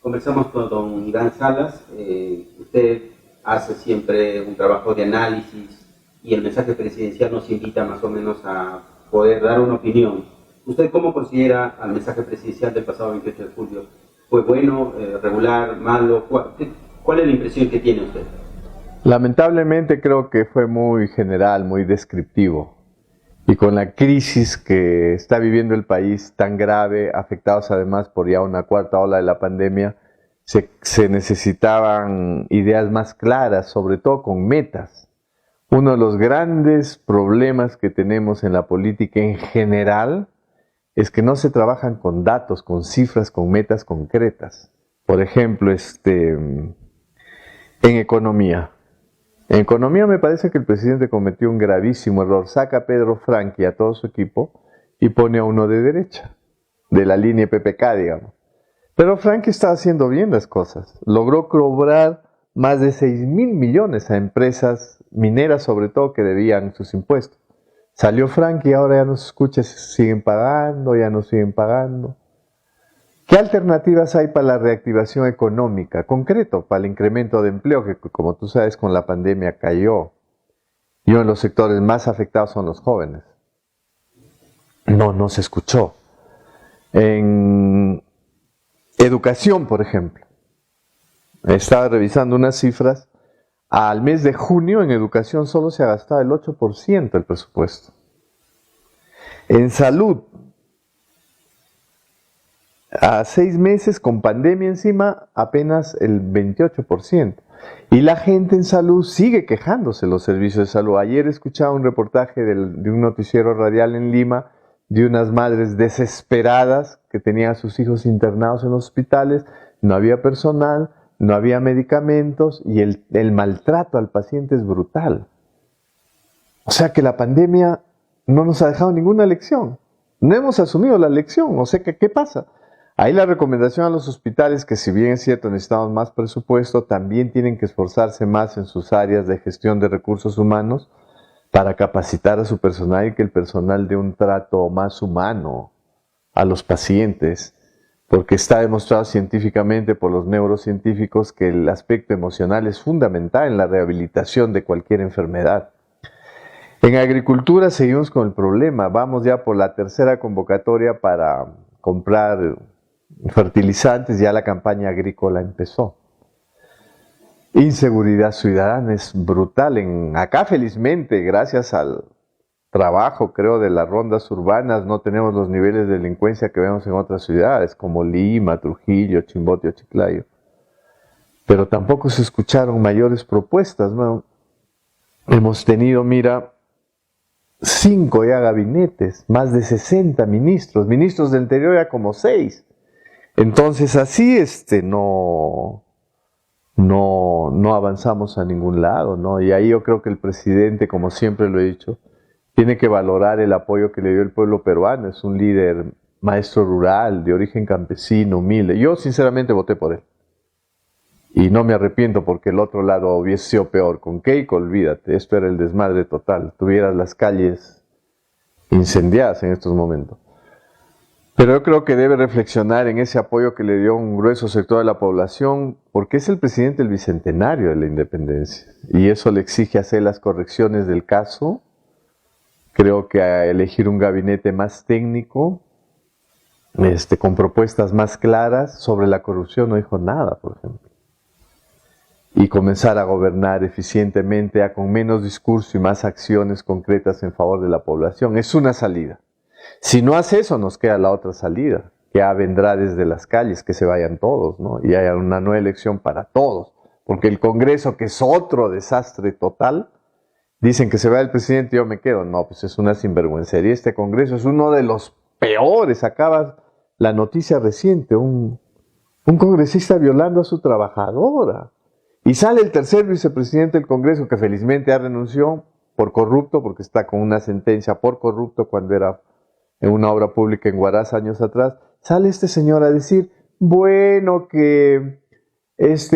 Conversamos con don Iván Salas. Usted hace siempre un trabajo de análisis y el mensaje presidencial nos invita más o menos a poder dar una opinión. ¿Usted cómo considera al mensaje presidencial del pasado 28 de julio? ¿Fue bueno, regular, malo? ¿Cuál es la impresión que tiene usted? Lamentablemente creo que fue muy general, muy descriptivo. Y con la crisis que está viviendo el país tan grave, afectados además por ya una cuarta ola de la pandemia, se necesitaban ideas más claras, sobre todo con metas. Uno de los grandes problemas que tenemos en la política en general es que no se trabajan con datos, con cifras, con metas concretas. Por ejemplo, en economía. En economía me parece que el presidente cometió un gravísimo error. Saca a Pedro Frank y a todo su equipo y pone a uno de derecha, de la línea PPK, digamos. Pero Frank estaba haciendo bien las cosas. Logró cobrar más de 6.000 millones a empresas mineras, sobre todo, que debían sus impuestos. Salió Frank y ahora ya no se escucha si siguen pagando, ya no siguen pagando. ¿Qué alternativas hay para la reactivación económica? Concreto, para el incremento de empleo, que como tú sabes con la pandemia cayó. Y uno de los sectores más afectados son los jóvenes. No se escuchó. En educación, por ejemplo. Estaba revisando unas cifras. Al mes de junio en educación solo se ha gastado el 8% del presupuesto. En salud, a 6 meses con pandemia encima, apenas el 28%. Y la gente en salud sigue quejándose de los servicios de salud. Ayer escuchaba un reportaje de un noticiero radial en Lima de unas madres desesperadas que tenían a sus hijos internados en los hospitales, no había personal, no había medicamentos y el maltrato al paciente es brutal. O sea que la pandemia no nos ha dejado ninguna lección. No hemos asumido la lección. O sea que, ¿qué pasa? Ahí la recomendación a los hospitales, que si bien es cierto necesitamos más presupuesto, también tienen que esforzarse más en sus áreas de gestión de recursos humanos para capacitar a su personal y que el personal dé un trato más humano a los pacientes, porque está demostrado científicamente por los neurocientíficos que el aspecto emocional es fundamental en la rehabilitación de cualquier enfermedad. En agricultura seguimos con el problema, vamos ya por la tercera convocatoria para comprar fertilizantes, ya la campaña agrícola empezó. Inseguridad ciudadana es brutal. Acá felizmente, gracias al trabajo, creo, de las rondas urbanas, no tenemos los niveles de delincuencia que vemos en otras ciudades, como Lima, Trujillo, Chimbote o Chiclayo. Pero tampoco se escucharon mayores propuestas, ¿no? Hemos tenido, mira, 5 ya gabinetes, más de 60 ministros del interior ya como 6. Entonces así no avanzamos a ningún lado, ¿no? Y ahí yo creo que el presidente, como siempre lo he dicho, tiene que valorar el apoyo que le dio el pueblo peruano. Es un líder maestro rural, de origen campesino, humilde. Yo sinceramente voté por él. Y no me arrepiento porque el otro lado hubiese sido peor. Con Keiko, olvídate, esto era el desmadre total. Tuvieras las calles incendiadas en estos momentos. Pero yo creo que debe reflexionar en ese apoyo que le dio un grueso sector de la población, porque es el presidente del bicentenario de la independencia. Y eso le exige hacer las correcciones del caso. Creo que a elegir un gabinete más técnico, con propuestas más claras. Sobre la corrupción no dijo nada, por ejemplo. Y comenzar a gobernar eficientemente, con menos discurso y más acciones concretas en favor de la población. Es una salida. Si no hace eso, nos queda la otra salida, que ya vendrá desde las calles, que se vayan todos, ¿no? Y haya una nueva elección para todos. Porque el Congreso, que es otro desastre total, dicen que se va el presidente y yo me quedo. No, pues es una sinvergüencería. Este Congreso es uno de los peores. Acaba la noticia reciente, un congresista violando a su trabajadora. Y sale el tercer vicepresidente del Congreso, que felizmente ya renunció por corrupto, porque está con una sentencia por corrupto cuando era en una obra pública en Huaraz años atrás. Sale este señor a decir, bueno, que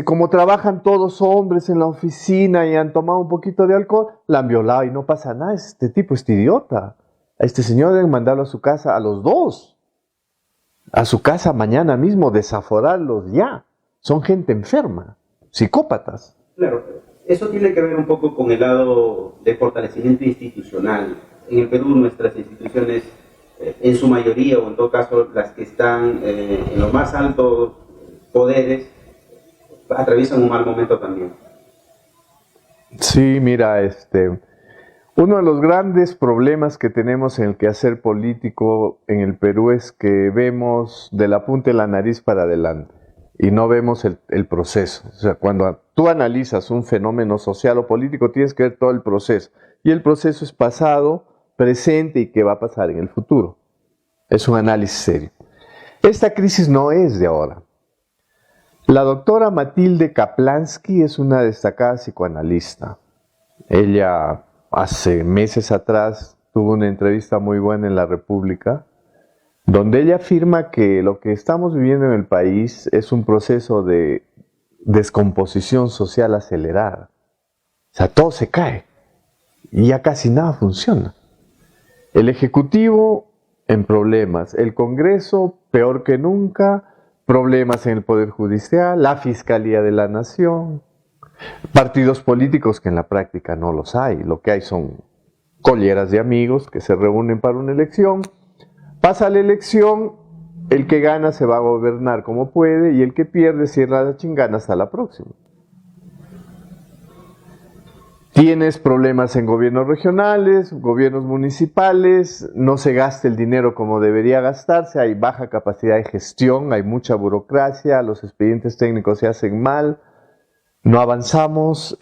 como trabajan todos hombres en la oficina y han tomado un poquito de alcohol, la han violado y no pasa nada. Este tipo es idiota. A este señor deben mandarlo a su casa, a los dos. A su casa mañana mismo, desaforarlos ya. son gente enferma, psicópatas. Claro, eso tiene que ver un poco con el lado de fortalecimiento institucional. En el Perú nuestras instituciones, en su mayoría o en todo caso las que están en los más altos poderes, atraviesan un mal momento también. Sí, mira, uno de los grandes problemas que tenemos en el quehacer político en el Perú es que vemos de la punta de la nariz para adelante y no vemos el proceso. O sea, cuando tú analizas un fenómeno social o político, tienes que ver todo el proceso. Y el proceso es pasado, presente y qué va a pasar en el futuro. Es un análisis serio. Esta crisis no es de ahora. La doctora Matilde Kaplansky es una destacada psicoanalista. Ella hace meses atrás tuvo una entrevista muy buena en La República, donde ella afirma que lo que estamos viviendo en el país es un proceso de descomposición social acelerada. O sea, todo se cae y ya casi nada funciona. El Ejecutivo en problemas, el Congreso peor que nunca, problemas en el Poder Judicial, la Fiscalía de la Nación, partidos políticos que en la práctica no los hay. Lo que hay son colleras de amigos que se reúnen para una elección. Pasa la elección, el que gana se va a gobernar como puede y el que pierde cierra la chingana hasta la próxima. Tienes problemas en gobiernos regionales, gobiernos municipales, no se gasta el dinero como debería gastarse, hay baja capacidad de gestión, hay mucha burocracia, los expedientes técnicos se hacen mal, no avanzamos,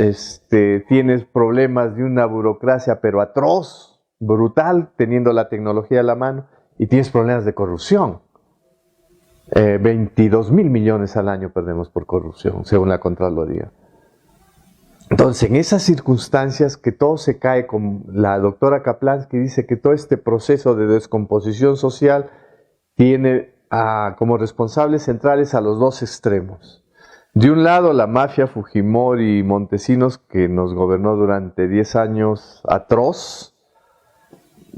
tienes problemas de una burocracia pero atroz, brutal, teniendo la tecnología a la mano, y tienes problemas de corrupción. 22.000 millones al año perdemos por corrupción, según la Contraloría. Entonces, en esas circunstancias que todo se cae, con la doctora Kaplansky dice que todo este proceso de descomposición social tiene como responsables centrales a los dos extremos. De un lado, la mafia Fujimori y Montesinos, que nos gobernó durante 10 años atroz,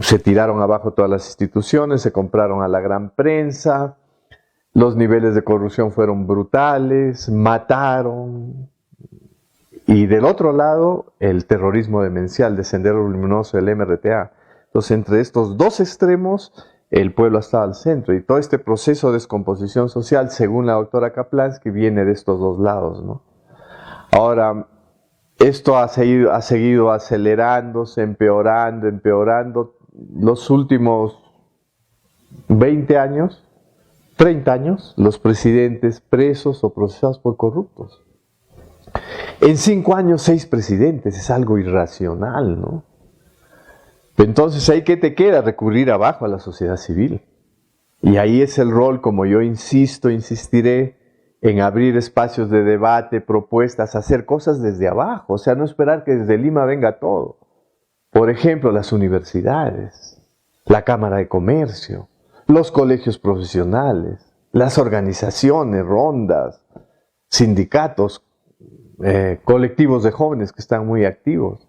se tiraron abajo todas las instituciones, se compraron a la gran prensa, los niveles de corrupción fueron brutales, mataron. Y del otro lado, el terrorismo demencial de Sendero Luminoso, el MRTA. Entonces, entre estos dos extremos, el pueblo está al centro. Y todo este proceso de descomposición social, según la doctora Kaplansky, viene de estos dos lados, ¿no? Ahora, esto ha seguido acelerándose, empeorando. Los últimos 20 años, 30 años, los presidentes presos o procesados por corruptos. En 5 años, 6 presidentes, es algo irracional, ¿no? Entonces, ¿ahí qué te queda? Recurrir abajo a la sociedad civil. Y ahí es el rol, como yo insistiré, en abrir espacios de debate, propuestas, hacer cosas desde abajo. O sea, no esperar que desde Lima venga todo. Por ejemplo, las universidades, la Cámara de Comercio, los colegios profesionales, las organizaciones, rondas, sindicatos, colectivos de jóvenes que están muy activos,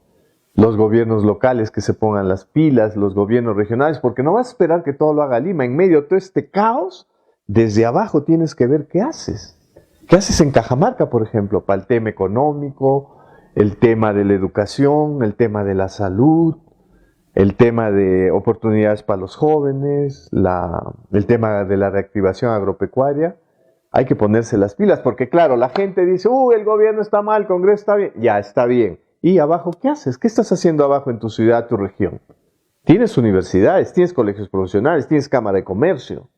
los gobiernos locales que se pongan las pilas, los gobiernos regionales, porque no vas a esperar que todo lo haga Lima. En medio de todo este caos, desde abajo tienes que ver qué haces. ¿Qué haces en Cajamarca, por ejemplo, para el tema económico, el tema de la educación, el tema de la salud, el tema de oportunidades para los jóvenes, el tema de la reactivación agropecuaria? Hay que ponerse las pilas, porque claro, la gente dice, el gobierno está mal, el Congreso está bien. Ya, está bien. ¿Y abajo qué haces? ¿Qué estás haciendo abajo en tu ciudad, tu región? Tienes universidades, tienes colegios profesionales, tienes Cámara de Comercio.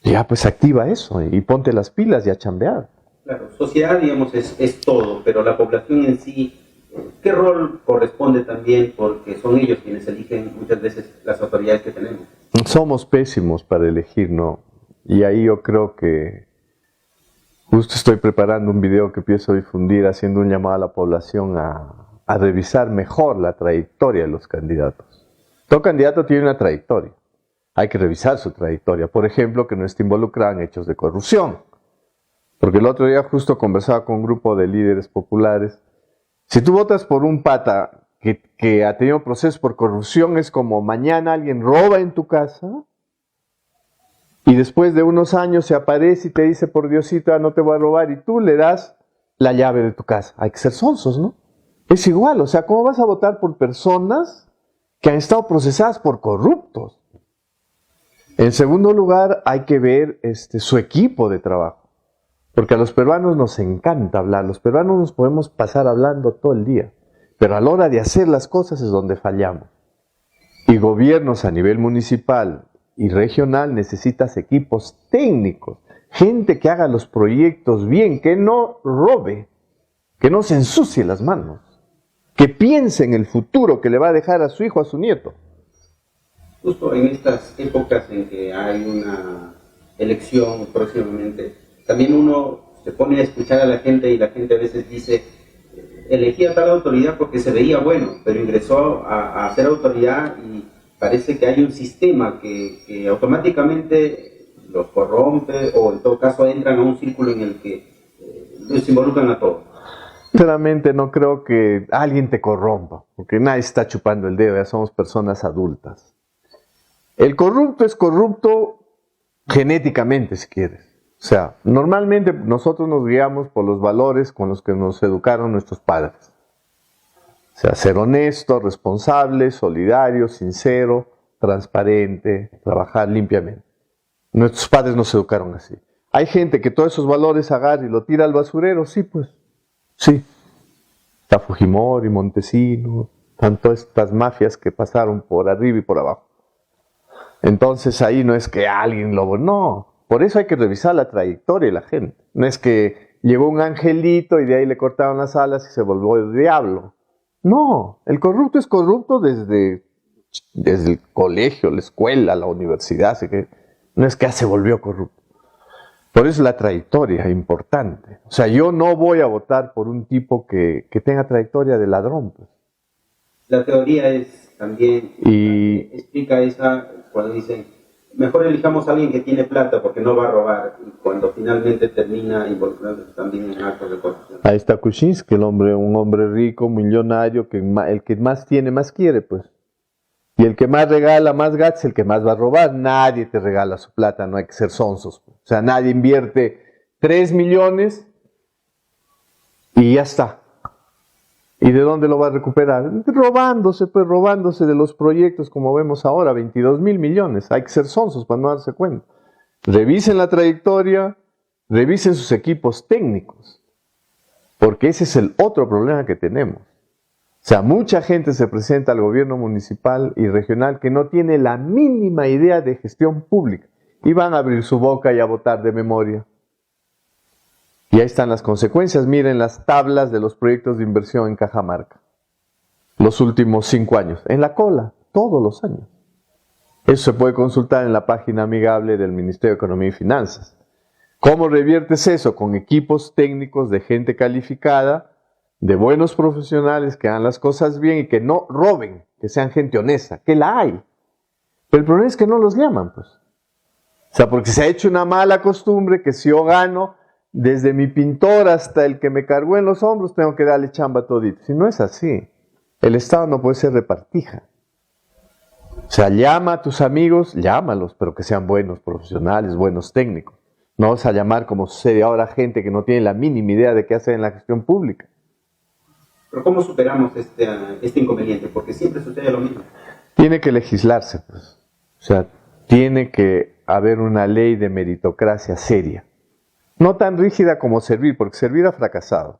Ya, pues activa eso y ponte las pilas y a chambear. Claro, sociedad, digamos, es todo, pero la población en sí, ¿qué rol corresponde también? Porque son ellos quienes eligen muchas veces las autoridades que tenemos. Somos pésimos para elegir, ¿no? Y ahí yo creo que justo estoy preparando un video que pienso difundir haciendo un llamado a la población a revisar mejor la trayectoria de los candidatos. Todo candidato tiene una trayectoria. Hay que revisar su trayectoria. Por ejemplo, que no esté involucrado en hechos de corrupción. Porque el otro día justo conversaba con un grupo de líderes populares. Si tú votas por un pata que ha tenido procesos por corrupción, es como mañana alguien roba en tu casa y después de unos años se aparece y te dice, por Diosito, no te voy a robar, y tú le das la llave de tu casa. Hay que ser sonsos, ¿no? Es igual, o sea, ¿cómo vas a votar por personas que han estado procesadas por corruptos? En segundo lugar, hay que ver su equipo de trabajo, porque a los peruanos nos encanta hablar, los peruanos nos podemos pasar hablando todo el día, pero a la hora de hacer las cosas es donde fallamos. Y gobiernos a nivel municipal y regional necesitas equipos técnicos, gente que haga los proyectos bien, que no robe, que no se ensucie las manos, que piense en el futuro que le va a dejar a su hijo, a su nieto. Justo en estas épocas en que hay una elección próximamente, también uno se pone a escuchar a la gente y la gente a veces dice, elegí a tal autoridad porque se veía bueno, pero ingresó a ser autoridad y parece que hay un sistema que automáticamente los corrompe o en todo caso entran a un círculo en el que los involucran a todos. Sinceramente no creo que alguien te corrompa, porque nadie está chupando el dedo, ya somos personas adultas. El corrupto es corrupto genéticamente, si quieres. O sea, normalmente nosotros nos guiamos por los valores con los que nos educaron nuestros padres. O sea, ser honesto, responsable, solidario, sincero, transparente, trabajar limpiamente. Nuestros padres nos educaron así. Hay gente que todos esos valores agarra y lo tira al basurero, sí, pues. Sí. Está Fujimori, Montesinos, están todas estas mafias que pasaron por arriba y por abajo. Entonces ahí no es que alguien lo... No, por eso hay que revisar la trayectoria de la gente. No es que llegó un angelito y de ahí le cortaron las alas y se volvió el diablo. No, el corrupto es corrupto desde el colegio, la escuela, la universidad. Así que no es que se volvió corrupto. Por eso la trayectoria es importante. O sea, yo no voy a votar por un tipo que tenga trayectoria de ladrón. Pues. La teoría es también... explica esa cuando dicen, mejor elijamos a alguien que tiene plata porque no va a robar, y cuando finalmente termina involucrándose también en actos de corrupción. Ahí está Kuczynski, un hombre rico, millonario, el que más tiene, más quiere, pues. Y el que más regala, más gasta, es el que más va a robar. Nadie te regala su plata, no hay que ser sonsos. Pues. O sea, nadie invierte 3 millones y ya está. ¿Y de dónde lo va a recuperar? Robándose de los proyectos como vemos ahora, 22.000 millones. Hay que ser sonsos para no darse cuenta. Revisen la trayectoria, revisen sus equipos técnicos, porque ese es el otro problema que tenemos. O sea, mucha gente se presenta al gobierno municipal y regional que no tiene la mínima idea de gestión pública y van a abrir su boca y a votar de memoria. Y ahí están las consecuencias. Miren las tablas de los proyectos de inversión en Cajamarca. Los últimos 5 años. En la cola, todos los años. Eso se puede consultar en la página amigable del Ministerio de Economía y Finanzas. ¿Cómo reviertes eso? Con equipos técnicos de gente calificada, de buenos profesionales que hagan las cosas bien y que no roben, que sean gente honesta, que la hay. Pero el problema es que no los llaman, pues. O sea, porque se ha hecho una mala costumbre que si yo gano... Desde mi pintor hasta el que me cargó en los hombros, tengo que darle chamba todito. Si no es así, el Estado no puede ser repartija. O sea, llama a tus amigos, llámalos, pero que sean buenos profesionales, buenos técnicos. No vas a llamar, como sucede ahora, gente que no tiene la mínima idea de qué hacer en la gestión pública. Pero ¿cómo superamos este inconveniente? Porque siempre sucede lo mismo. Tiene que legislarse, pues. O sea, tiene que haber una ley de meritocracia seria. No tan rígida como Servir, porque Servir ha fracasado.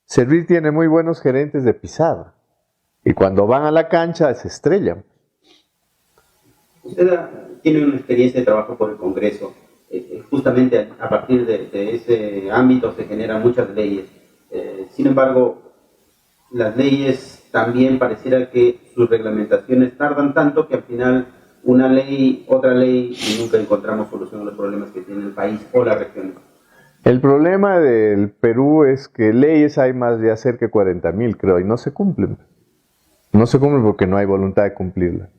Servir tiene muy buenos gerentes de pizarra. Y cuando van a la cancha se estrellan. Usted tiene una experiencia de trabajo por el Congreso. Justamente a partir de ese ámbito se generan muchas leyes. Sin embargo, las leyes también pareciera que sus reglamentaciones tardan tanto que al final una ley, otra ley, y nunca encontramos solución a los problemas que tiene el país o la región. El problema del Perú es que leyes hay más de hacer que 40.000, creo, y no se cumplen. No se cumplen porque no hay voluntad de cumplirlas.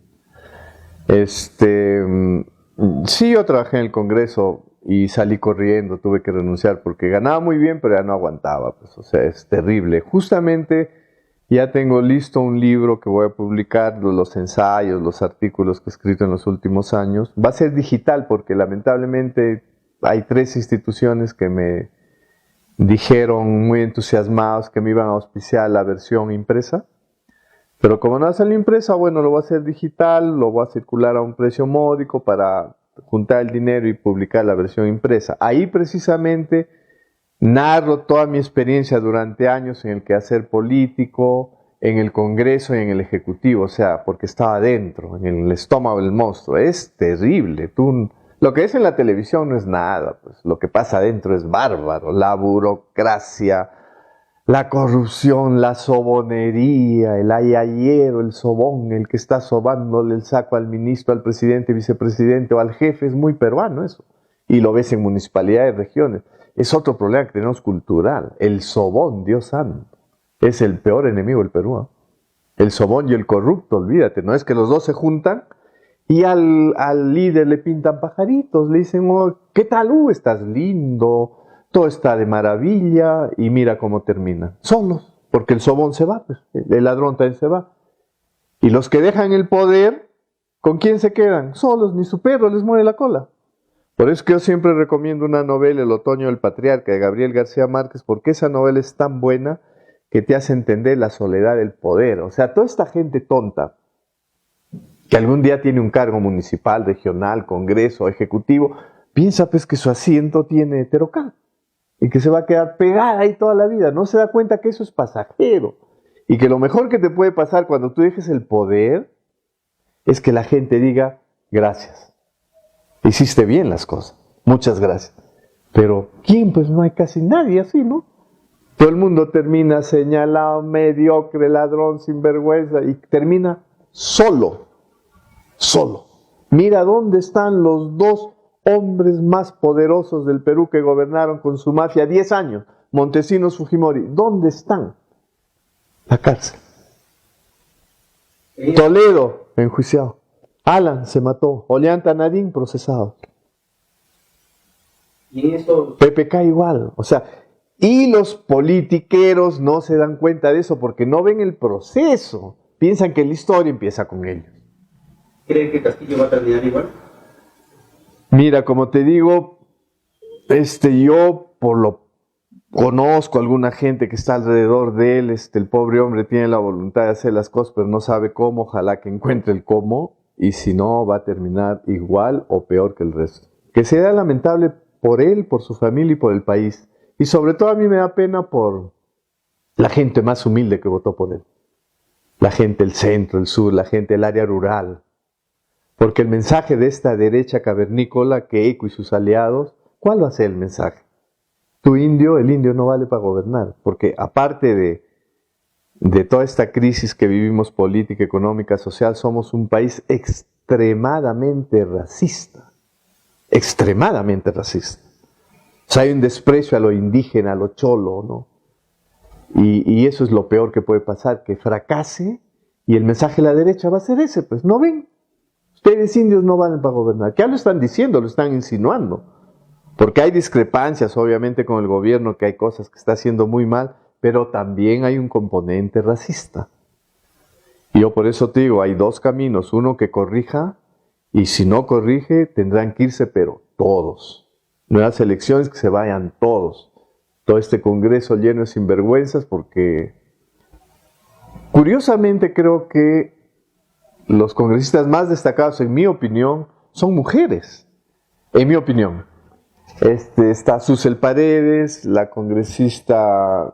Sí, yo trabajé en el Congreso y salí corriendo, tuve que renunciar porque ganaba muy bien, pero ya no aguantaba. Pues, o sea, es terrible. Justamente Ya tengo listo un libro que voy a publicar, los ensayos, los artículos que he escrito en los últimos años. Va a ser digital porque lamentablemente hay 3 instituciones que me dijeron muy entusiasmados que me iban a auspiciar la versión impresa. Pero como no va a salir impresa, bueno, lo voy a hacer digital, lo voy a circular a un precio módico para juntar el dinero y publicar la versión impresa. Ahí precisamente narro toda mi experiencia durante años en el quehacer político, en el Congreso y en el Ejecutivo, o sea, porque estaba dentro, en el estómago del monstruo. Es terrible. Lo que es en la televisión no es nada, pues lo que pasa adentro es bárbaro. La burocracia, la corrupción, la sobonería, el ayayero, el sobón, el que está sobándole el saco al ministro, al presidente, vicepresidente o al jefe, es muy peruano eso. Y lo ves en municipalidades, regiones. Es otro problema que tenemos cultural. El sobón, Dios santo, es el peor enemigo del Perú, ¿eh? El sobón y el corrupto, olvídate, ¿no? Es que los dos se juntan y al líder le pintan pajaritos, le dicen, oh, ¿qué tal? Estás lindo, todo está de maravilla, y mira cómo termina. Solos, porque el sobón se va, pues, el ladrón también se va. Y los que dejan el poder, ¿con quién se quedan? Solos, ni su perro les mueve la cola. Por eso que yo siempre recomiendo una novela, El otoño del patriarca, de Gabriel García Márquez, porque esa novela es tan buena que te hace entender la soledad del poder. O sea, toda esta gente tonta, que algún día tiene un cargo municipal, regional, congreso, ejecutivo, piensa pues que su asiento tiene heterocal y que se va a quedar pegada ahí toda la vida. No se da cuenta que eso es pasajero y que lo mejor que te puede pasar cuando tú dejes el poder es que la gente diga gracias. Hiciste bien las cosas, muchas gracias. Pero ¿quién? Pues no hay casi nadie así, ¿no? Todo el mundo termina señalado, mediocre, ladrón, sinvergüenza, y termina solo. Mira dónde están los 2 hombres más poderosos del Perú que gobernaron con su mafia 10 años, Montesinos, Fujimori. ¿Dónde están? La cárcel. Toledo, enjuiciado. Alan se mató. Ollanta Nadine, procesado. Y eso... PPK igual. O sea, y los politiqueros no se dan cuenta de eso porque no ven el proceso. Piensan que la historia empieza con ellos. ¿Cree que Castillo va a terminar igual? Mira, como te digo, yo conozco a alguna gente que está alrededor de él. El pobre hombre tiene la voluntad de hacer las cosas, pero no sabe cómo. Ojalá que encuentre el cómo. Y si no, va a terminar igual o peor que el resto. Que sea lamentable por él, por su familia y por el país. Y sobre todo a mí me da pena por la gente más humilde que votó por él. La gente del centro, el sur, la gente del área rural. Porque el mensaje de esta derecha cavernícola, Keiko y sus aliados, ¿cuál va a ser el mensaje? El indio no vale para gobernar. Porque aparte de toda esta crisis que vivimos política, económica, social, somos un país extremadamente racista. Extremadamente racista. O sea, hay un desprecio a lo indígena, a lo cholo, ¿no? Y eso es lo peor que puede pasar, que fracase, y el mensaje de la derecha va a ser ese, pues, ¿no ven? Ustedes indios no valen para gobernar. ¿Qué lo están diciendo? Lo están insinuando. Porque hay discrepancias, obviamente, con el gobierno, que hay cosas que está haciendo muy mal, pero también hay un componente racista. Y yo por eso te digo, hay 2 caminos. Uno que corrija, y si no corrige, tendrán que irse, pero todos. Nuevas elecciones, que se vayan todos. Todo este Congreso lleno de sinvergüenzas, porque curiosamente creo que los congresistas más destacados, en mi opinión, son mujeres. En mi opinión. Está Susel Paredes, la congresista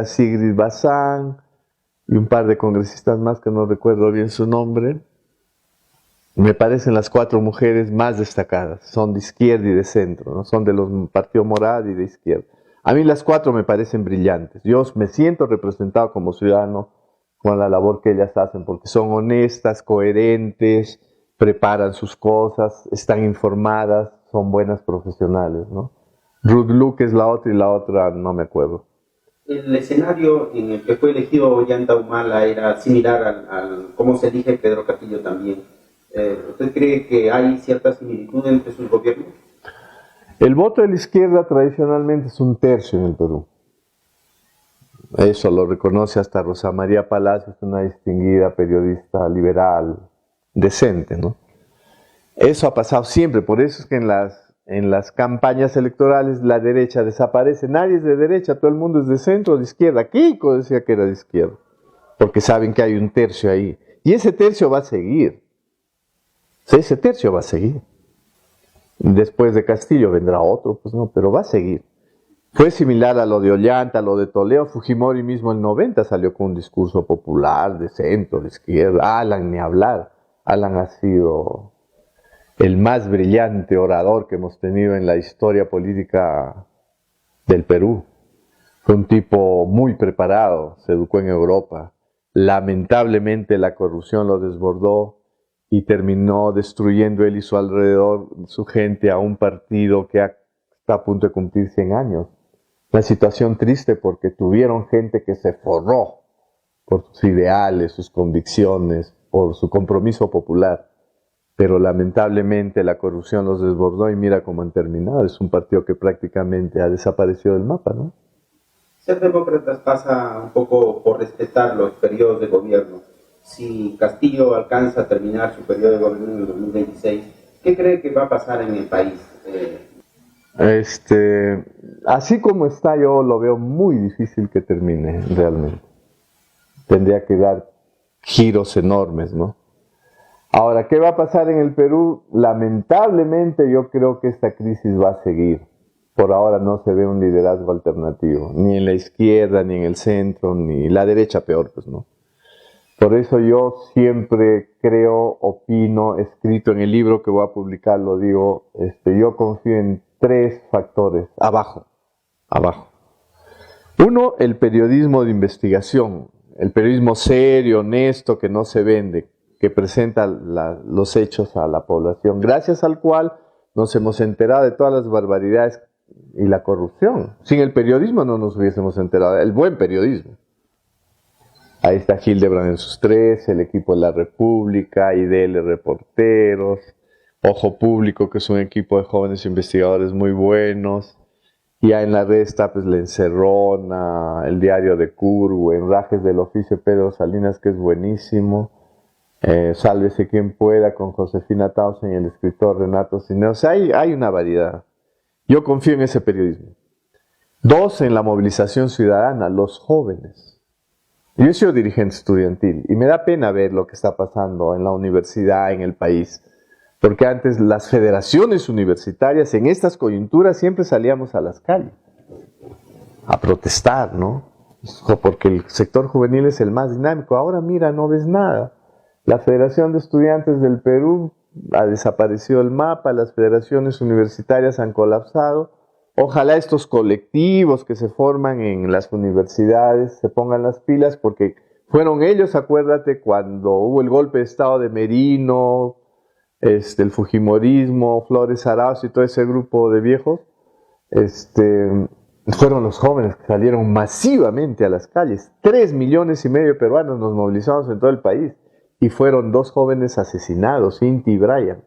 Sigrid Bazán, y un par de congresistas más que no recuerdo bien su nombre. Me parecen las 4 mujeres más destacadas. Son de izquierda y de centro, ¿no? Son de los Partido Morado y de izquierda. A mí las 4 me parecen brillantes. Yo me siento representado como ciudadano con la labor que ellas hacen, porque son honestas, coherentes, preparan sus cosas, están informadas, son buenas profesionales, ¿no? Ruth Luque es la otra, y la otra no me acuerdo. El escenario en el que fue elegido Ollanta Humala era similar al cómo se elige Pedro Castillo también. ¿Usted cree que hay cierta similitud entre sus gobiernos? El voto de la izquierda tradicionalmente es 1/3 en el Perú. Eso lo reconoce hasta Rosa María Palacios, una distinguida periodista liberal, decente, ¿no? Eso ha pasado siempre, por eso es que en las campañas electorales la derecha desaparece. Nadie es de derecha, todo el mundo es de centro o de izquierda. Keiko decía que era de izquierda, porque saben que hay un tercio ahí. Y ese tercio va a seguir. Sí, ese tercio va a seguir. Después de Castillo vendrá otro, pues no, pero va a seguir. Fue similar a lo de Ollanta, a lo de Toledo. Fujimori mismo en el 90 salió con un discurso popular, de centro, de izquierda. Alan, ni hablar. Alan ha sido el más brillante orador que hemos tenido en la historia política del Perú. Fue un tipo muy preparado, se educó en Europa. Lamentablemente la corrupción lo desbordó y terminó destruyendo él y su alrededor, su gente, a un partido que está a punto de cumplir 100 años. Una situación triste porque tuvieron gente que se forró por sus ideales, sus convicciones, por su compromiso popular. Pero lamentablemente la corrupción los desbordó y mira cómo han terminado. Es un partido que prácticamente ha desaparecido del mapa, ¿no? Ser demócratas pasa un poco por respetar los periodos de gobierno. Si Castillo alcanza a terminar su periodo de gobierno en el 2026, ¿qué cree que va a pasar en el país? Así como está, yo lo veo muy difícil que termine realmente. Tendría que dar giros enormes, ¿no? Ahora, ¿qué va a pasar en el Perú? Lamentablemente yo creo que esta crisis va a seguir. Por ahora no se ve un liderazgo alternativo, ni en la izquierda, ni en el centro, ni la derecha peor, pues no. Por eso yo siempre creo, opino, escrito en el libro que voy a publicar, lo digo, yo confío en 3 factores, abajo. Uno, el periodismo de investigación, el periodismo serio, honesto, que no se vende, que presenta los hechos a la población, gracias al cual nos hemos enterado de todas las barbaridades y la corrupción. Sin el periodismo no nos hubiésemos enterado, el buen periodismo. Ahí está Hildebrand en sus 3, el equipo de la República, IDL Reporteros, Ojo Público, que es un equipo de jóvenes investigadores muy buenos. Y en la red está pues La Encerrona, el diario de Curvo, Enrajes del Oficio Pedro Salinas, que es buenísimo. Sálvese quien pueda, con Josefina Tausen y el escritor Renato Cineo. O sea, hay una variedad. Yo confío en ese periodismo. 2, en la movilización ciudadana, los jóvenes. Yo he sido dirigente estudiantil y me da pena ver lo que está pasando en la universidad, en el país. Porque antes las federaciones universitarias en estas coyunturas siempre salíamos a las calles a protestar, ¿no? Porque el sector juvenil es el más dinámico. Ahora mira, no ves nada. La Federación de Estudiantes del Perú ha desaparecido del mapa, las federaciones universitarias han colapsado. Ojalá estos colectivos que se forman en las universidades se pongan las pilas, porque fueron ellos, acuérdate, cuando hubo el golpe de estado de Merino, el fujimorismo, Flores Arauz y todo ese grupo de viejos, fueron los jóvenes que salieron masivamente a las calles. 3,5 millones de peruanos nos movilizamos en todo el país y fueron 2 jóvenes asesinados, Inti y Brian.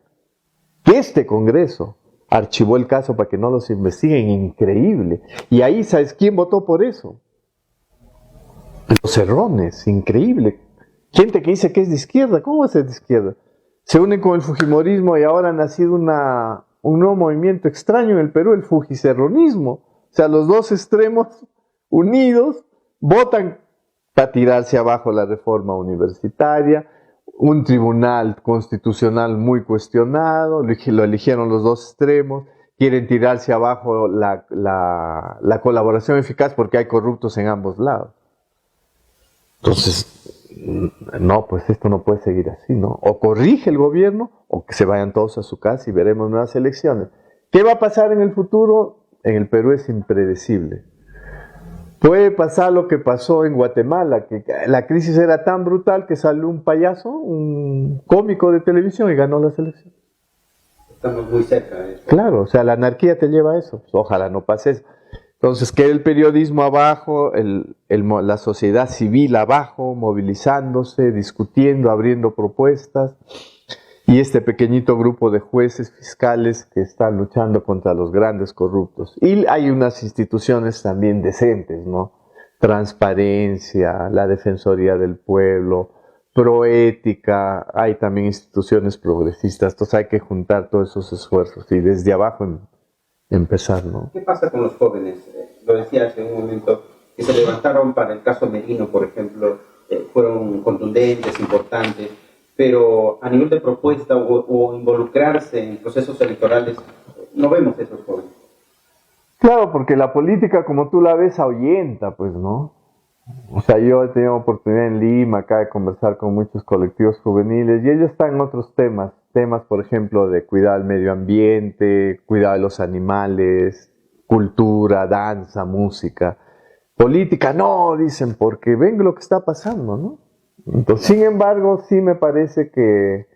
Este Congreso archivó el caso para que no los investiguen, increíble. Y ahí, ¿sabes quién votó por eso? Los Cerrones, increíble. Gente que dice que es de izquierda, ¿cómo va a ser de izquierda? Se unen con el fujimorismo y ahora ha nacido un nuevo movimiento extraño en el Perú, el fujicerronismo. O sea, los 2 extremos unidos votan para tirarse abajo la reforma universitaria, un tribunal constitucional muy cuestionado, lo eligieron los 2 extremos, quieren tirarse abajo la colaboración eficaz porque hay corruptos en ambos lados. Entonces, no, pues esto no puede seguir así, ¿no? O corrige el gobierno o que se vayan todos a su casa y veremos nuevas elecciones. ¿Qué va a pasar en el futuro? En el Perú es impredecible. Puede pasar lo que pasó en Guatemala, que la crisis era tan brutal que salió un payaso, un cómico de televisión y ganó las elecciones. Estamos muy cerca de eso. Claro, o sea, la anarquía te lleva a eso. Pues ojalá no pase eso. Entonces, queda el periodismo abajo, la sociedad civil abajo, movilizándose, discutiendo, abriendo propuestas. Y este pequeñito grupo de jueces fiscales que están luchando contra los grandes corruptos. Y hay unas instituciones también decentes, ¿no? Transparencia, la Defensoría del Pueblo, Proética, hay también instituciones progresistas, entonces hay que juntar todos esos esfuerzos y desde abajo empezar, ¿no? ¿Qué pasa con los jóvenes? Lo decía hace un momento, que se levantaron para el caso Merino, por ejemplo, fueron contundentes, importantes, pero a nivel de propuesta o involucrarse en procesos electorales, no vemos esos jóvenes. Claro, porque la política, como tú la ves, ahuyenta, pues, ¿no? O sea, yo he tenido oportunidad en Lima, acá de conversar con muchos colectivos juveniles, y ellos están en otros temas, por ejemplo, de cuidar el medio ambiente, cuidar de los animales, cultura, danza, música. Política, no, dicen, porque ven lo que está pasando, ¿no? Entonces, sin embargo, sí me parece que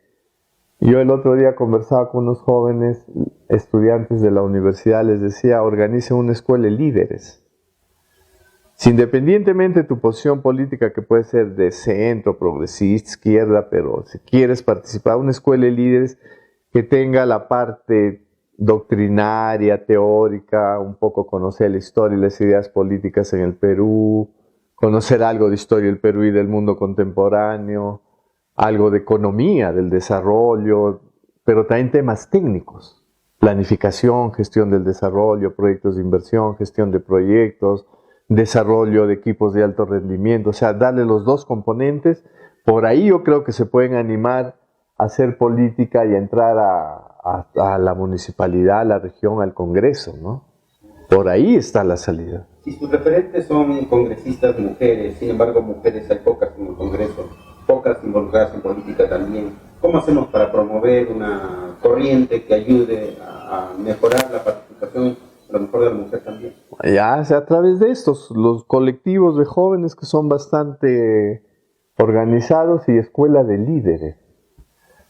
yo el otro día conversaba con unos jóvenes estudiantes de la universidad, les decía, organicen una escuela de líderes. Si independientemente de tu posición política, que puede ser de centro, progresista, izquierda, pero si quieres participar, una escuela de líderes que tenga la parte doctrinaria, teórica, un poco conocer la historia y las ideas políticas en el Perú, conocer algo de historia del Perú y del mundo contemporáneo, algo de economía, del desarrollo, pero también temas técnicos, planificación, gestión del desarrollo, proyectos de inversión, gestión de proyectos, desarrollo de equipos de alto rendimiento, o sea, darle los dos componentes. Por ahí yo creo que se pueden animar a hacer política y a entrar a la municipalidad, a la región, al Congreso, ¿no? Por ahí está la salida. Si sus referentes son congresistas mujeres, sin embargo mujeres hay pocas en el Congreso, pocas involucradas en política también, ¿cómo hacemos para promover una corriente que ayude a mejorar la participación, a lo mejor de la mujer también? Ya, o sea, a través de estos, los colectivos de jóvenes que son bastante organizados y escuela de líderes.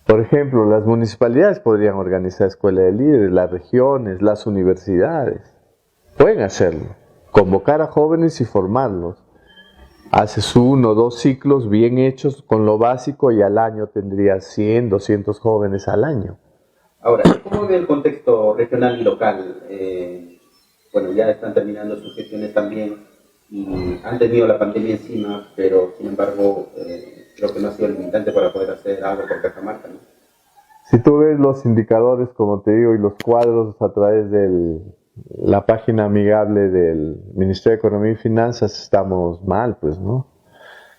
Por ejemplo, las municipalidades podrían organizar escuela de líderes, las regiones, las universidades. Pueden hacerlo, convocar a jóvenes y formarlos. Haces 1 o 2 ciclos bien hechos con lo básico y al año tendrías 100, 200 jóvenes al año. Ahora, ¿cómo ve el contexto regional y local? Bueno, ya están terminando sus gestiones también y han tenido la pandemia encima, pero sin embargo creo que no ha sido limitante para poder hacer algo por Cajamarca, ¿no? Si tú ves los indicadores, como te digo, y los cuadros a través de la página amigable del Ministerio de Economía y Finanzas, estamos mal, pues, ¿no?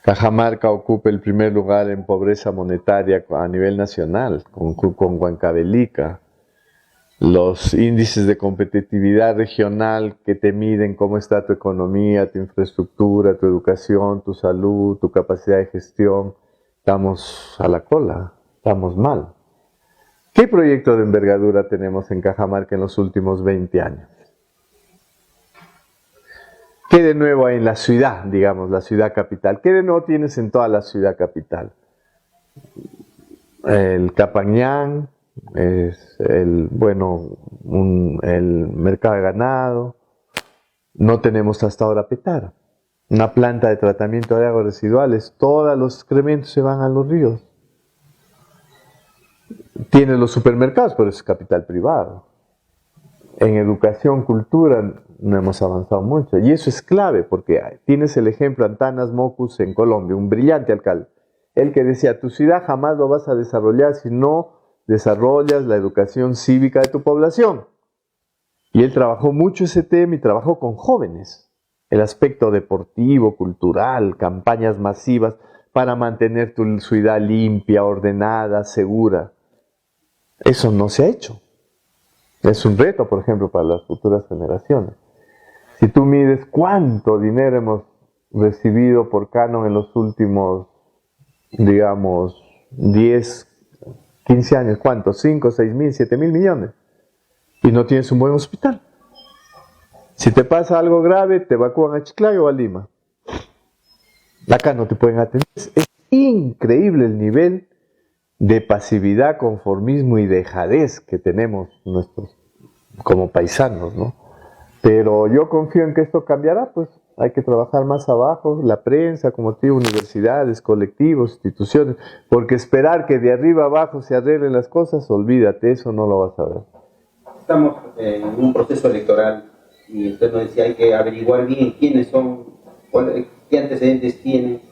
Cajamarca ocupa el primer lugar en pobreza monetaria a nivel nacional, con Huancavelica. Los índices de competitividad regional que te miden cómo está tu economía, tu infraestructura, tu educación, tu salud, tu capacidad de gestión, estamos a la cola, estamos mal. ¿Qué proyecto de envergadura tenemos en Cajamarca en los últimos 20 años? ¿Qué de nuevo hay en la ciudad, digamos, la ciudad capital? ¿Qué de nuevo tienes en toda la ciudad capital? El Capañán, es el mercado de ganado. No tenemos hasta ahora Petara, una planta de tratamiento de aguas residuales. Todos los excrementos se van a los ríos. Tiene los supermercados, pero es capital privado. En educación, cultura, no hemos avanzado mucho. Y eso es clave, porque tienes el ejemplo Antanas Mockus en Colombia, un brillante alcalde. Él que decía, tu ciudad jamás lo vas a desarrollar si no desarrollas la educación cívica de tu población. Y él trabajó mucho ese tema y trabajó con jóvenes. El aspecto deportivo, cultural, campañas masivas para mantener tu ciudad limpia, ordenada, segura. Eso no se ha hecho. Es un reto, por ejemplo, para las futuras generaciones. Si tú mides cuánto dinero hemos recibido por canon en los últimos, digamos, 10, 15 años, ¿cuánto? 5, 6 mil, 7 mil millones. Y no tienes un buen hospital. Si te pasa algo grave, te evacúan a Chiclayo o a Lima. Acá no te pueden atender. Es increíble el nivel de pasividad, conformismo y dejadez que tenemos nuestros como paisanos, ¿no? Pero yo confío en que esto cambiará, pues hay que trabajar más abajo, la prensa, como te digo, universidades, colectivos, instituciones, porque esperar que de arriba abajo se arreglen las cosas, olvídate, eso no lo vas a ver. Estamos en un proceso electoral y usted nos decía hay que averiguar bien quiénes son qué antecedentes tiene,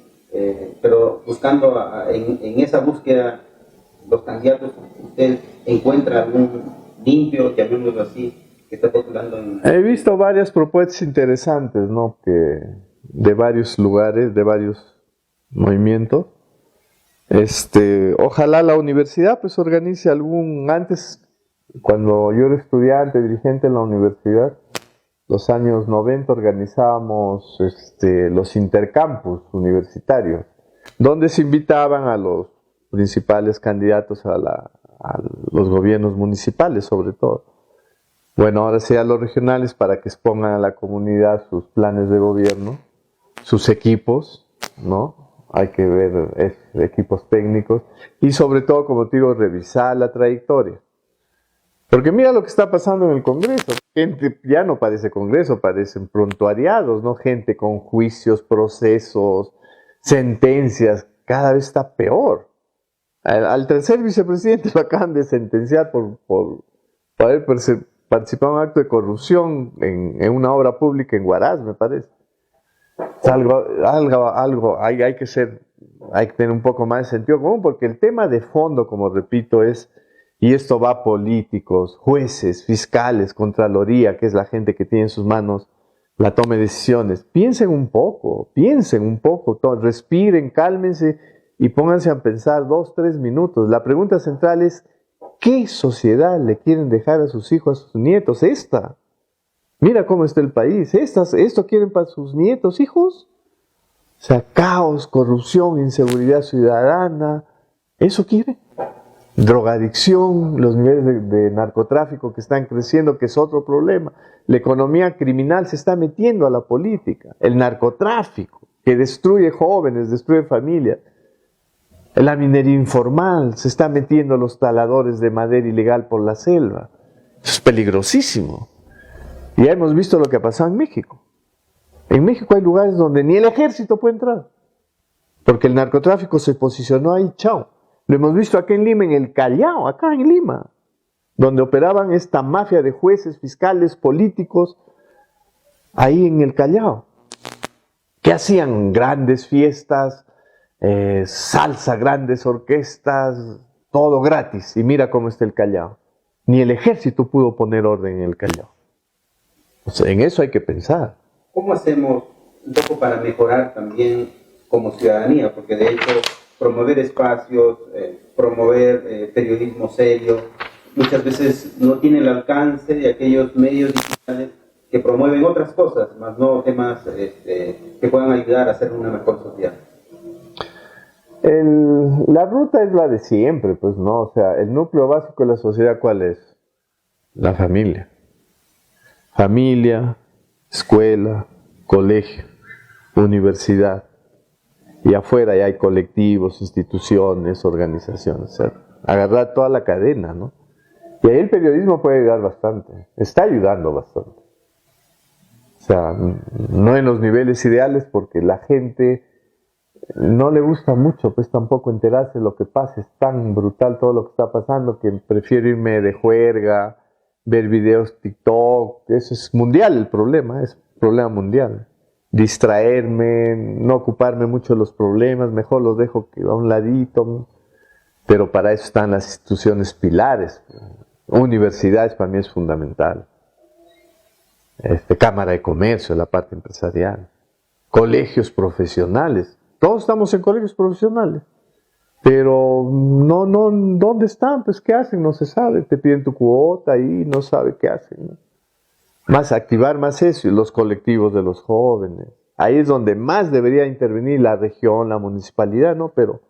pero buscando en esa búsqueda los candidatos, ¿usted encuentra algún limpio, llamémoslo así, que está postulando en... He visto varias propuestas interesantes, ¿no? Que de varios lugares, de varios movimientos. Ojalá la universidad pues organice antes, cuando yo era estudiante, dirigente en la universidad, los años 90 organizábamos los intercampus universitarios, donde se invitaban a los principales candidatos a los gobiernos municipales, sobre todo. Bueno, ahora sea los regionales para que expongan a la comunidad sus planes de gobierno, sus equipos, ¿no? Hay que ver equipos técnicos y sobre todo, como te digo, revisar la trayectoria. Porque mira lo que está pasando en el Congreso. Gente ya no parece Congreso, parecen prontuariados, ¿no? Gente con juicios, procesos, sentencias, cada vez está peor. Al tercer vicepresidente lo acaban de sentenciar por haber participado en un acto de corrupción en una obra pública en Huaraz, me parece. Hay que tener un poco más de sentido común, porque el tema de fondo, como repito, y esto va a políticos, jueces, fiscales, contraloría, que es la gente que tiene en sus manos la toma de decisiones. Piensen un poco, respiren, cálmense y pónganse a pensar 2, 3 minutos. La pregunta central es, ¿qué sociedad le quieren dejar a sus hijos, a sus nietos? Esta. Mira cómo está el país. ¿Esto quieren para sus nietos, hijos? O sea, caos, corrupción, inseguridad ciudadana. ¿Eso quieren? Drogadicción, los niveles de narcotráfico que están creciendo, que es otro problema. La economía criminal se está metiendo a la política. El narcotráfico, que destruye jóvenes, destruye familias. La minería informal, se está metiendo los taladores de madera ilegal por la selva. Eso es peligrosísimo. Y ya hemos visto lo que ha pasado en México. En México hay lugares donde ni el ejército puede entrar, porque el narcotráfico se posicionó ahí, chao. Lo hemos visto acá en Lima, en el Callao, acá en Lima, donde operaban esta mafia de jueces, fiscales, políticos, ahí en el Callao. Que hacían grandes fiestas, salsa, grandes orquestas, todo gratis. Y mira cómo está el Callao. Ni el ejército pudo poner orden en el Callao. O sea, en eso hay que pensar. ¿Cómo hacemos un poco para mejorar también como ciudadanía? Porque de hecho promover espacios, promover periodismo serio, muchas veces no tiene el alcance de aquellos medios digitales que promueven otras cosas, más no temas que puedan ayudar a hacer una mejor sociedad. La ruta es la de siempre, pues no, o sea, el núcleo básico de la sociedad, ¿cuál es? La familia. Familia, escuela, colegio, universidad. Y afuera ya hay colectivos, instituciones, organizaciones, o sea, agarrar toda la cadena, ¿no? Y ahí el periodismo puede ayudar bastante, está ayudando bastante. O sea, no en los niveles ideales porque la gente no le gusta mucho, pues tampoco enterarse de lo que pasa, es tan brutal todo lo que está pasando que prefiero irme de juerga, ver videos TikTok, eso es mundial el problema, es un problema mundial. Distraerme, no ocuparme mucho de los problemas, mejor los dejo a un ladito, pero para eso están las instituciones pilares. Universidades para mí es fundamental. Cámara de Comercio, la parte empresarial. Colegios profesionales. Todos estamos en colegios profesionales. Pero ¿dónde están? Pues ¿qué hacen? No se sabe. Te piden tu cuota y no sabe qué hacen, ¿no? Más activar más eso, y los colectivos de los jóvenes. Ahí es donde más debería intervenir la región, la municipalidad, ¿no? Pero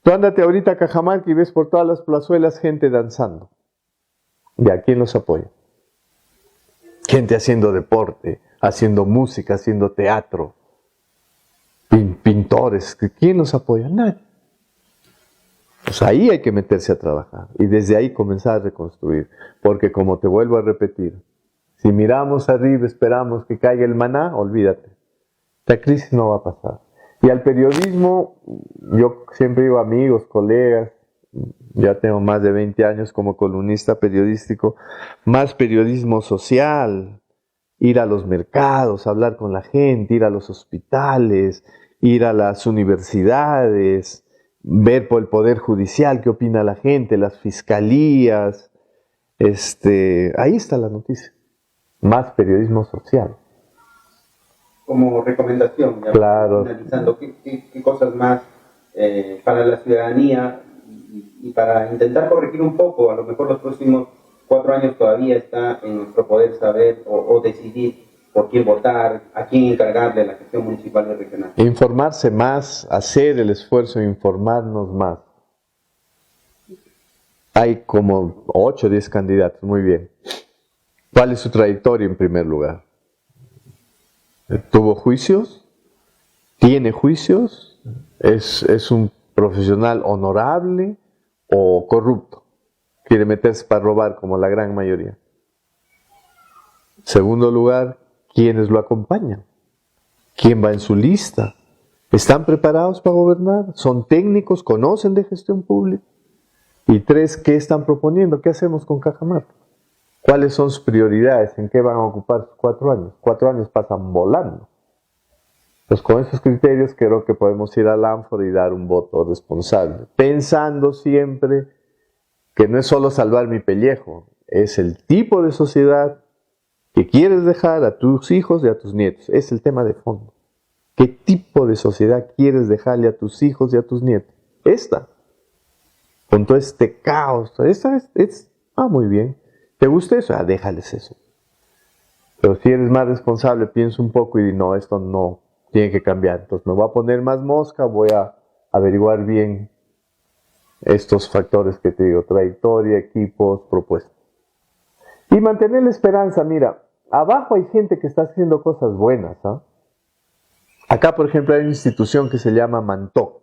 tú ándate ahorita a Cajamarca y ves por todas las plazuelas gente danzando. ¿Ya quién los apoya? Gente haciendo deporte, haciendo música, haciendo teatro. Pintores. ¿Quién los apoya? Nadie. Pues ahí hay que meterse a trabajar y desde ahí comenzar a reconstruir. Porque como te vuelvo a repetir, si miramos arriba, esperamos que caiga el maná, olvídate. La crisis no va a pasar. Y al periodismo, yo siempre digo amigos, colegas, ya tengo más de 20 años como columnista periodístico, más periodismo social, ir a los mercados, hablar con la gente, ir a los hospitales, ir a las universidades, ver por el Poder Judicial qué opina la gente, las fiscalías. Ahí está la noticia. Más periodismo social. Como recomendación, ya claro. Analizando qué cosas más para la ciudadanía y para intentar corregir un poco, a lo mejor los próximos 4 años todavía está en nuestro poder saber o decidir por quién votar, a quién encargarle la gestión municipal y regional. Informarse más, hacer el esfuerzo de informarnos más. Hay como 8 o 10 candidatos, muy bien. ¿Cuál es su trayectoria en primer lugar? ¿Tuvo juicios? ¿Tiene juicios? ¿Es un profesional honorable o corrupto? ¿Quiere meterse para robar como la gran mayoría? Segundo lugar, ¿quiénes lo acompañan? ¿Quién va en su lista? ¿Están preparados para gobernar? ¿Son técnicos? ¿Conocen de gestión pública? Y 3, ¿qué están proponiendo? ¿Qué hacemos con Cajamarca? ¿Cuáles son sus prioridades? ¿En qué van a ocupar sus 4 años? 4 años pasan volando. Pues con esos criterios creo que podemos ir al ánfora y dar un voto responsable, pensando siempre que no es solo salvar mi pellejo, es el tipo de sociedad que quieres dejar a tus hijos y a tus nietos. Es el tema de fondo. ¿Qué tipo de sociedad quieres dejarle a tus hijos y a tus nietos? Esta. Con todo este caos. Esta es muy bien. ¿Te gusta eso? Déjales eso. Pero si eres más responsable, piensa un poco y di, no, esto no tiene que cambiar. Entonces me voy a poner más mosca, voy a averiguar bien estos factores que te digo, trayectoria, equipos, propuestas. Y mantener la esperanza, mira, abajo hay gente que está haciendo cosas buenas. Acá, por ejemplo, hay una institución que se llama Mantó.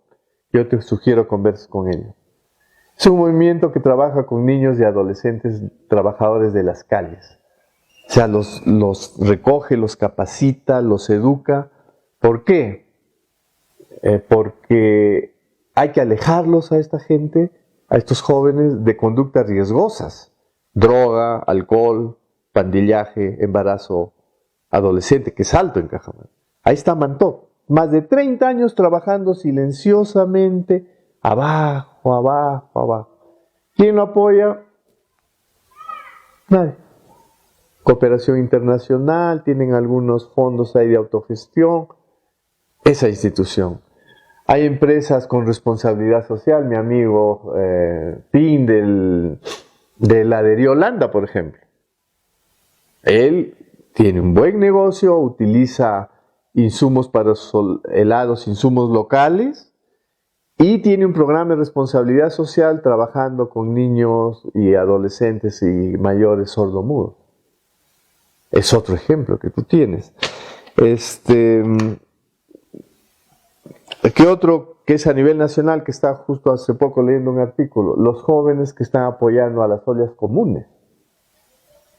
Yo te sugiero converses con ella. Es un movimiento que trabaja con niños y adolescentes trabajadores de las calles. O sea, los recoge, los capacita, los educa. ¿Por qué? Porque hay que alejarlos a esta gente, a estos jóvenes, de conductas riesgosas. Droga, alcohol, pandillaje, embarazo adolescente, que es alto en Cajamarca. Ahí está Mantó. Más de 30 años trabajando silenciosamente, abajo, abajo, abajo. ¿Quién lo apoya? Nadie. Cooperación internacional, tienen algunos fondos ahí de autogestión. Esa institución. Hay empresas con responsabilidad social, mi amigo Pin de heladería Holanda, por ejemplo. Él tiene un buen negocio, utiliza insumos para helados, insumos locales, y tiene un programa de responsabilidad social trabajando con niños y adolescentes y mayores sordomudos. Es otro ejemplo que tú tienes. ¿Qué otro que es a nivel nacional, que está justo hace poco leyendo un artículo? Los jóvenes que están apoyando a las ollas comunes.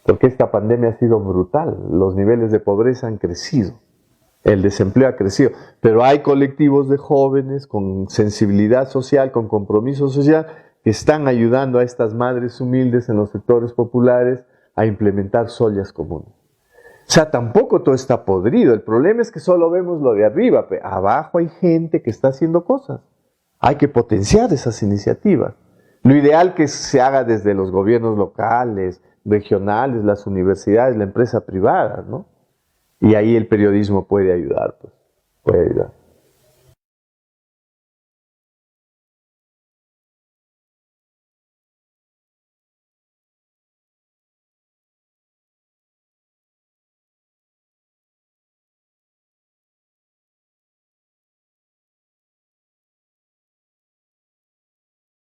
Porque esta pandemia ha sido brutal. Los niveles de pobreza han crecido. El desempleo ha crecido. Pero hay colectivos de jóvenes con sensibilidad social, con compromiso social, que están ayudando a estas madres humildes en los sectores populares a implementar ollas comunes. O sea, tampoco todo está podrido. El problema es que solo vemos lo de arriba. Pero abajo hay gente que está haciendo cosas. Hay que potenciar esas iniciativas. Lo ideal que se haga desde los gobiernos locales, regionales, las universidades, la empresa privada, ¿no? Y ahí el periodismo puede ayudar, pues. Puede ayudar.